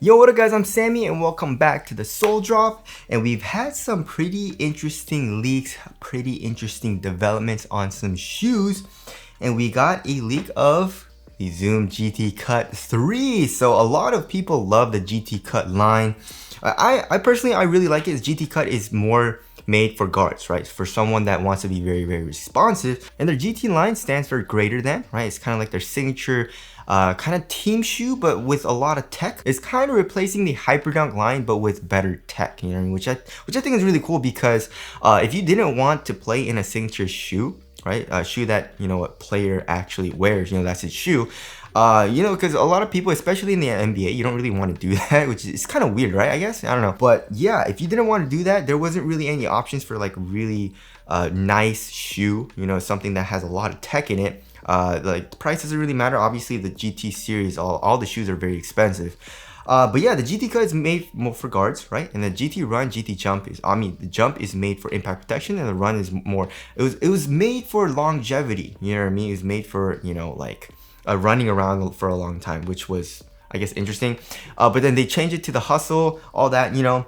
Yo, what up guys, I'm Sammy and welcome back to the Soul Drop. And we've had some pretty interesting leaks, pretty interesting developments on some shoes. And we got a leak of the Zoom GT Cut 3. So a lot of people love the GT Cut line. I personally, I really like it. GT Cut is more made for guards, right? For someone that wants to be very, very responsive. And their GT line stands for greater than, right? It's kind of like their signature kind of team shoe, but with a lot of tech. It's kind of replacing the Hyperdunk line, but with better tech, you know what I mean? Which I think is really cool because if you didn't want to play in a signature shoe, right? A shoe that, you know, a player actually wears, you know, that's his shoe. You know, because a lot of people, especially in the NBA, you don't really want to do that, which is kind of weird, right? I guess, I don't know. But yeah, if you didn't want to do that, there wasn't really any options for like really nice shoe, you know, something that has a lot of tech in it. Like the price doesn't really matter. Obviously the GT series, all the shoes are very expensive. But yeah, the GT Cut is made more for guards, right? And the GT Run, GT Jump is, the jump is made for impact protection, and the run is more, it was made for longevity, you know what I mean? It was made for, you know, like running around for a long time, which was, I guess, interesting. But then they changed it to the hustle, all that, you know.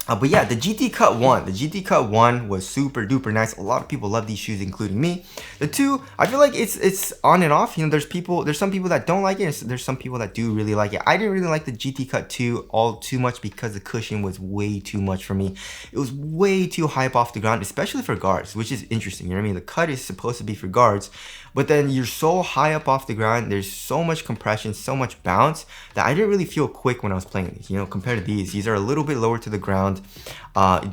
But yeah, the GT Cut 1. The GT Cut 1 was super duper nice. A lot of people love these shoes, including me. The 2, I feel like it's on and off. You know, there's some people that don't like it, and there's some people that do really like it. I didn't really like the GT Cut 2 all too much because the cushion was way too much for me. It was way too high up off the ground, especially for guards, which is interesting. You know what I mean? The cut is supposed to be for guards, but then you're so high up off the ground, there's so much compression, so much bounce, that I didn't really feel quick when I was playing these. You know, compared to these are a little bit lower to the ground.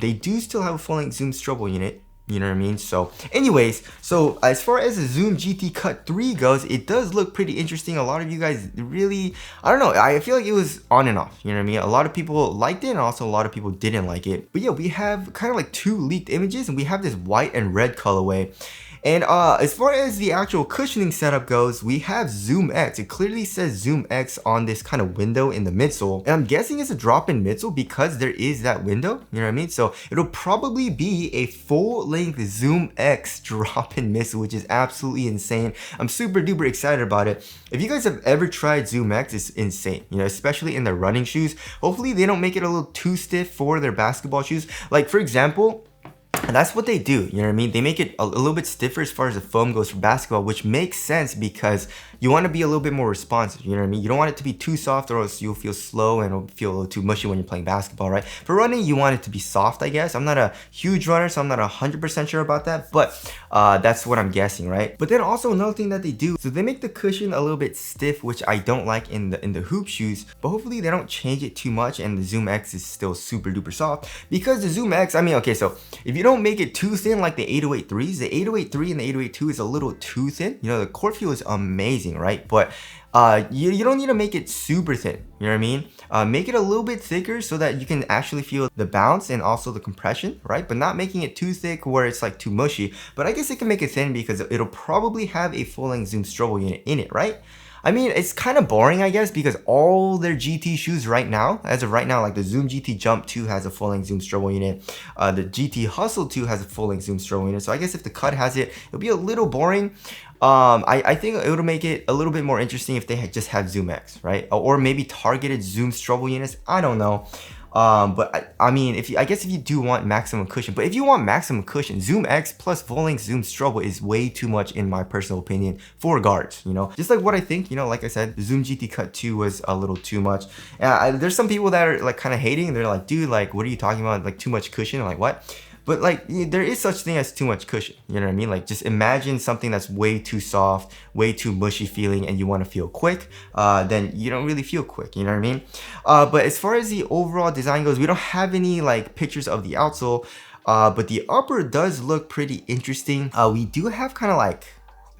They do still have a full-length Zoom Strobel unit, you know what I mean? So anyways, so as far as the Zoom GT Cut 3 goes, it does look pretty interesting. A lot of you guys really, I don't know, I feel like it was on and off, you know what I mean? A lot of people liked it, and also a lot of people didn't like it. But yeah, we have kind of like 2 leaked images, and we have this white and red colorway. And as far as the actual cushioning setup goes, we have Zoom X. It clearly says Zoom X on this kind of window in the midsole. And I'm guessing it's a drop-in midsole because there is that window, you know what I mean? So it'll probably be a full-length Zoom X drop-in midsole, which is absolutely insane. I'm super duper excited about it. If you guys have ever tried Zoom X, it's insane, you know, especially in their running shoes. Hopefully they don't make it a little too stiff for their basketball shoes. Like for example, and that's what they do, you know what I mean? They make it a little bit stiffer as far as the foam goes for basketball, which makes sense because you want to be a little bit more responsive, you know what I mean? You don't want it to be too soft or else you'll feel slow and it'll feel a little too mushy when you're playing basketball, right? For running, you want it to be soft, I guess. I'm not a huge runner, so I'm not 100% sure about that, but that's what I'm guessing, right? But then also another thing that they do, so they make the cushion a little bit stiff, which I don't like in the hoop shoes, but hopefully they don't change it too much and the Zoom X is still super duper soft, because the Zoom X, I mean, okay, so if you don't make it too thin like the 808-3s, the 808-3 and the 808-2 is a little too thin. You know, the court feel is amazing, right? But you don't need to make it super thin, you know what I mean? Make it a little bit thicker so that you can actually feel the bounce and also the compression, right? But not making it too thick where it's like too mushy. But I guess it can make it thin because it'll probably have a full-length Zoom Strobel unit in it, right? I mean, it's kind of boring, I guess, because all their GT shoes right now, as of right now, like the Zoom GT Jump 2 has a full-length Zoom Strobel unit. The GT Hustle 2 has a full-length Zoom Strobel unit. So I guess if the Cut has it, it'll be a little boring. I think it would make it a little bit more interesting if they had just had Zoom X, right? Or maybe targeted Zoom Strobel units. I don't know. But I mean, I guess if you do want maximum cushion, but if you want maximum cushion, Zoom X plus full-length Zoom Strobel is way too much in my personal opinion for guards, you know? Just like what I think, you know, like I said, the Zoom GT Cut 2 was a little too much. There's some people that are like kind of hating. They're like, dude, like, what are you talking about? Like too much cushion? I'm like, what? But like, there is such thing as too much cushion, you know what I mean? Like, just imagine something that's way too soft, way too mushy feeling, and you want to feel quick, then you don't really feel quick, you know what I mean? But as far as the overall design goes, we don't have any like pictures of the outsole, but the upper does look pretty interesting. We do have kind of like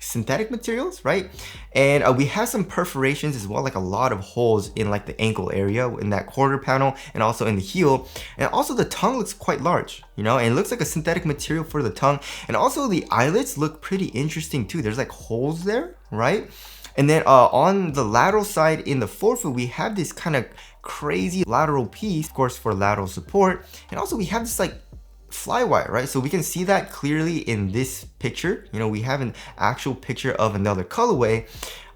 synthetic materials, right? And we have some perforations as well, like a lot of holes in like the ankle area in that quarter panel and also in the heel. And also the tongue looks quite large, you know, and it looks like a synthetic material for the tongue. And also the eyelets look pretty interesting too. There's like holes there, right? And then on the lateral side in the forefoot, we have this kind of crazy lateral piece, of course, for lateral support. And also we have this like flywire, right? So we can see that clearly in this picture. You know, we have an actual picture of another colorway.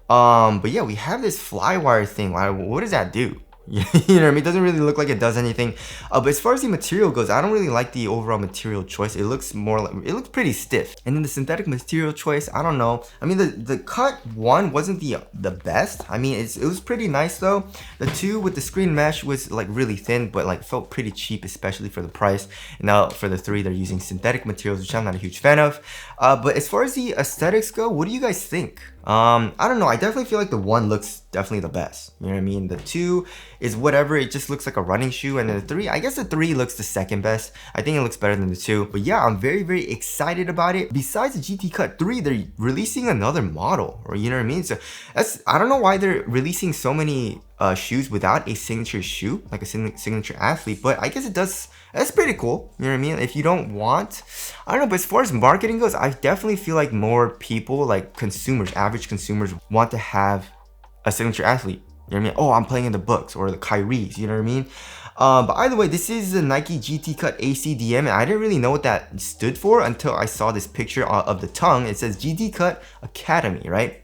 But yeah, we have this flywire thing. What does that do? You know what I mean? It doesn't really look like it does anything. But as far as the material goes, I don't really like the overall material choice. It looks more like, it looks pretty stiff. And then the synthetic material choice, I don't know. I mean, the cut one wasn't the best. I mean, it was pretty nice though. The two with the screen mesh was like really thin, but like felt pretty cheap, especially for the price. And now for the three, they're using synthetic materials, which I'm not a huge fan of. But as far as the aesthetics go, what do you guys think? I don't know. I definitely feel like the one looks definitely the best. You know what I mean? The two is whatever. It just looks like a running shoe. And then the three, I guess the three looks the second best. I think it looks better than the two. But yeah, I'm very, very excited about it. Besides the GT Cut 3, they're releasing another model. Or you know what I mean? So I don't know why they're releasing so many shoes without a signature shoe, like a signature athlete. But I guess it does. That's pretty cool. You know what I mean? If you don't want, I don't know, but as far as marketing goes, I definitely feel like more people, like consumers, average consumers, want to have a signature athlete. You know what I mean? Oh, I'm playing in the Bucks or the Kyries, you know what I mean? But either way, this is the Nike GT Cut ACDM, and I didn't really know what that stood for until I saw this picture of the tongue. It says GT Cut Academy, right?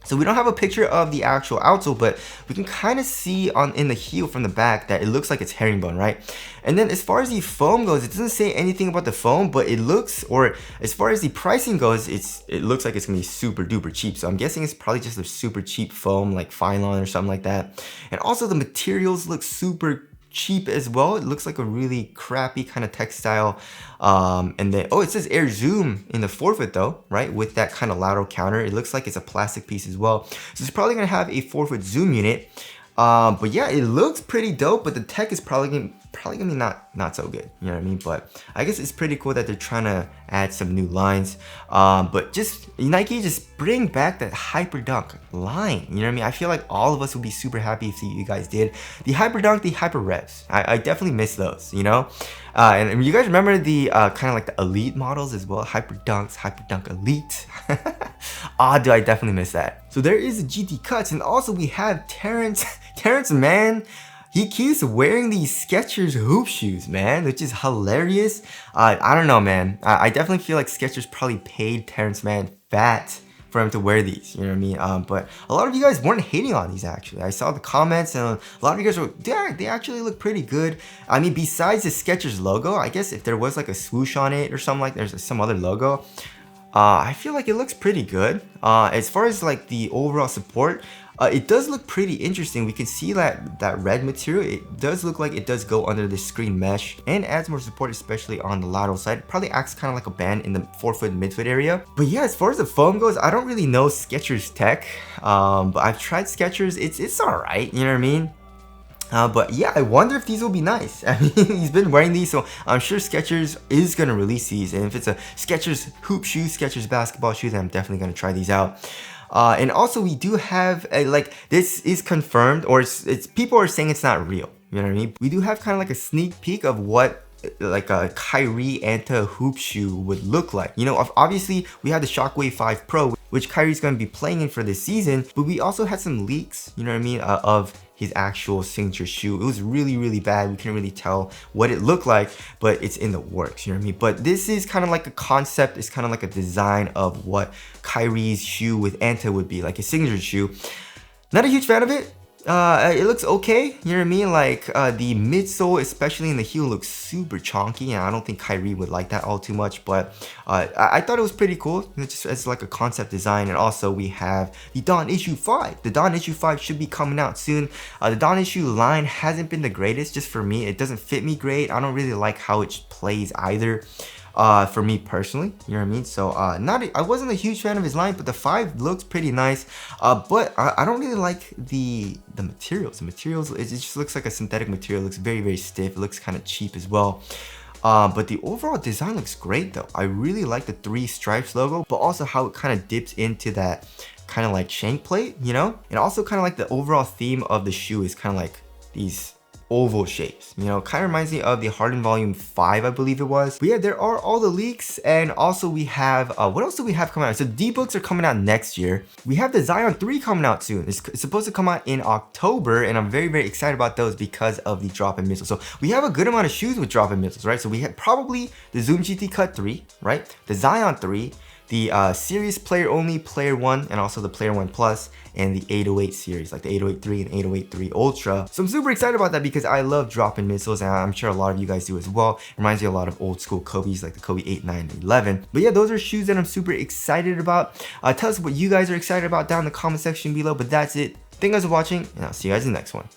So we don't have a picture of the actual outsole, but we can kind of see in the heel from the back that it looks like it's herringbone, right? And then as far as the foam goes, it doesn't say anything about the foam, but it looks, or as far as the pricing goes, it looks like it's gonna be super duper cheap. So I'm guessing it's probably just a super cheap foam like Phylon or something like that. And also the materials look super cheap as well. It looks like a really crappy kind of textile. And then, oh, it says Air Zoom in the forefoot though, right? With that kind of lateral counter. It looks like it's a plastic piece as well. So it's probably gonna have a forefoot zoom unit. But yeah, it looks pretty dope, but the tech is probably gonna be not so good, you know what I mean? But I guess it's pretty cool that they're trying to add some new lines. But just Nike just bring back that Hyperdunk line, you know what I mean? I feel like all of us would be super happy if you guys did. The Hyperdunk, the Hyper Revs, I definitely miss those, you know? And you guys remember the kind of like the Elite models as well, Hyperdunks, Hyperdunk Elite. Do I definitely miss that. So there is the GT Cuts, and also we have Terrence, man. He keeps wearing these Skechers hoop shoes, man, which is hilarious. I don't know, man. I definitely feel like Skechers probably paid Terrence Mann fat for him to wear these, you know what I mean? But a lot of you guys weren't hating on these actually. I saw the comments and a lot of you guys were, they actually look pretty good. I mean, besides the Skechers logo, I guess if there was like a swoosh on it or something, like there's some other logo, I feel like it looks pretty good. As far as like the overall support, it does look pretty interesting. We can see that red material, it does look like it does go under the screen mesh and adds more support, especially on the lateral side. It probably acts kind of like a band in the forefoot and midfoot area. But yeah, as far as the foam goes, I don't really know Skechers tech, but I've tried Skechers. It's all right, you know what I mean? But yeah, I wonder if these will be nice. I mean, he's been wearing these, so I'm sure Skechers is gonna release these. And if it's a Skechers hoop shoe, Skechers basketball shoe, then I'm definitely gonna try these out. And also we do have like, this is confirmed, or it's people are saying it's not real. You know what I mean? We do have kind of like a sneak peek of what like a Kyrie Anta hoop shoe would look like. You know, obviously we have the Shockwave 5 Pro, which Kyrie's going to be playing in for this season, but we also had some leaks, you know what I mean, of his actual signature shoe. It was really, really bad. We couldn't really tell what it looked like, but it's in the works, you know what I mean? But this is kind of like a concept, it's kind of like a design of what Kyrie's shoe with Anta would be, like his signature shoe. Not a huge fan of it. It looks okay, you know what I mean? Like the midsole, especially in the heel, looks super chonky, and I don't think Kyrie would like that all too much, but I thought it was pretty cool, you know, just as like a concept design. And also we have the Dawn Issue 5. The Dawn Issue 5 should be coming out soon. The Dawn Issue line hasn't been the greatest, just for me. It doesn't fit me great. I don't really like how it plays either. For me personally, you know what I mean? So I wasn't a huge fan of his line, but the 5 looks pretty nice. But I don't really like the materials. The materials, it just looks like a synthetic material. It looks very, very stiff. It looks kind of cheap as well. But the overall design looks great though. I really like the 3 stripes logo, but also how it kind of dips into that kind of like shank plate, you know? And also kind of like the overall theme of the shoe is kind of like these oval shapes, you know, kind of reminds me of the Harden Volume 5, I believe it was. But yeah, there are all the leaks, and also we have what else do we have coming out? So D-Books are coming out next year. We have the Zion 3 coming out soon. It's supposed to come out in October, and I'm very, very excited about those because of the drop-in midsole. So we have a good amount of shoes with drop-in midsoles, right? So we have probably the Zoom GT Cut 3, right? The Zion 3, the series player only, player 1, and also the player 1 plus, and the 808 series, like the 808-3 and 808-3 Ultra. So I'm super excited about that because I love dropping missiles, and I'm sure a lot of you guys do as well. It reminds me a lot of old school Kobes, like the Kobe 8, 9, and 11. But yeah, those are shoes that I'm super excited about. Tell us what you guys are excited about down in the comment section below, but that's it. Thank you guys for watching, and I'll see you guys in the next one.